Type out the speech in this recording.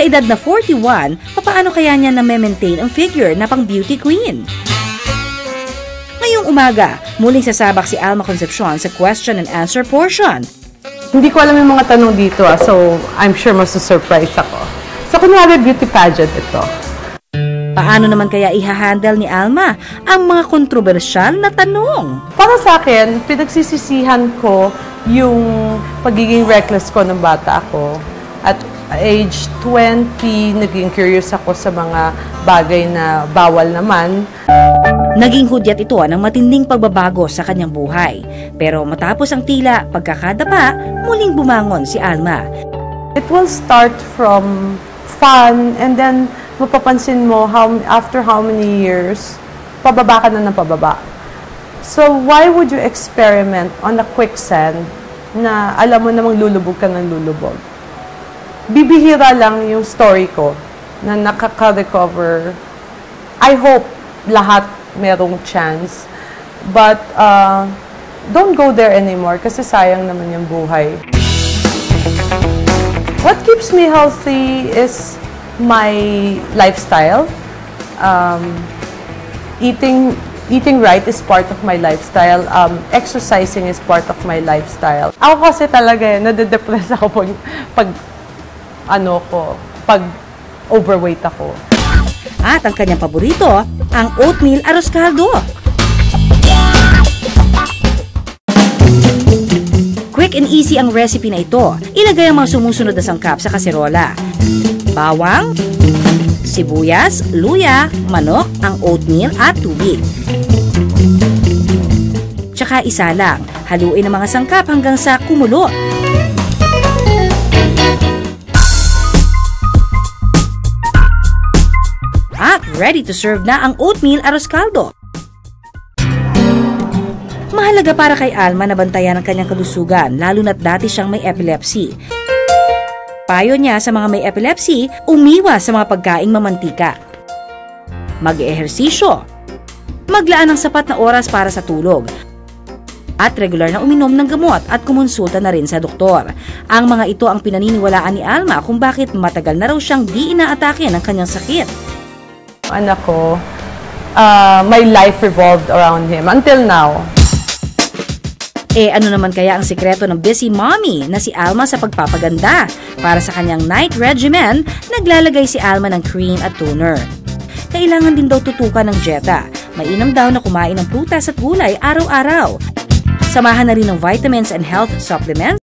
edad na 41, paano kaya niya na-maintain ang figure na pang beauty queen? Ngayong umaga, muling sasabak si Alma Concepcion sa question and answer portion. Hindi ko alam yung mga tanong dito, so I'm sure masu-surprise ako. So, kunwari beauty pageant ito. Paano naman kaya ihahandle ni Alma ang mga kontrobersyal na tanong? Para sa akin, pinagsisisihan ko yung pagiging reckless ko ng bata ako. At age 20, naging curious ako sa mga bagay na bawal naman. Naging hudyat ito ng matinding pagbabago sa kanyang buhay. Pero matapos ang tila pagkakadapa, muling bumangon si Alma. It will start from fun and then mapapansin mo after how many years, pababa ka na ng pababa. So why would you experiment on a quicksand na alam mo namang lulubog ka ng lulubog? Bibihira lang yung story ko na nakaka-recover. I hope lahat merong chance. But don't go there anymore kasi sayang naman yung buhay. What keeps me healthy is my lifestyle. Eating right is part of my lifestyle. Exercising is part of my lifestyle. Ako kasi talaga nade-depress ako pag overweight ako. At ang kanyang paborito, ang oatmeal arroz caldo. Quick and easy ang recipe na ito. Ilagay ang mga sumusunod na sangkap sa kaserola. Bawang, sibuyas, luya, manok, ang oatmeal at tubig. Tsaka isa lang, haluin ang mga sangkap hanggang sa kumulo. At ready to serve na ang oatmeal arroz caldo. Mahalaga para kay Alma na bantayan ang kanyang kalusugan, lalo na't dati siyang may epilepsy. Payo niya sa mga may epilepsy, umiwas sa mga pagkaing mamantika. Mag-ehersisyo. Maglaan ng sapat na oras para sa tulog. At regular na uminom ng gamot at kumonsulta na rin sa doktor. Ang mga ito ang pinaniniwalaan ni Alma kung bakit matagal na raw siyang di inaatake ng kanyang sakit. Anak ko, my life revolved around him until now. Ano naman kaya ang sikreto ng busy mommy na si Alma sa pagpapaganda? Para sa kanyang night regimen, naglalagay si Alma ng cream at toner. Kailangan din daw tutukan ng dieta. Mainam daw na kumain ng prutas at gulay araw-araw. Samahan na rin ng vitamins and health supplements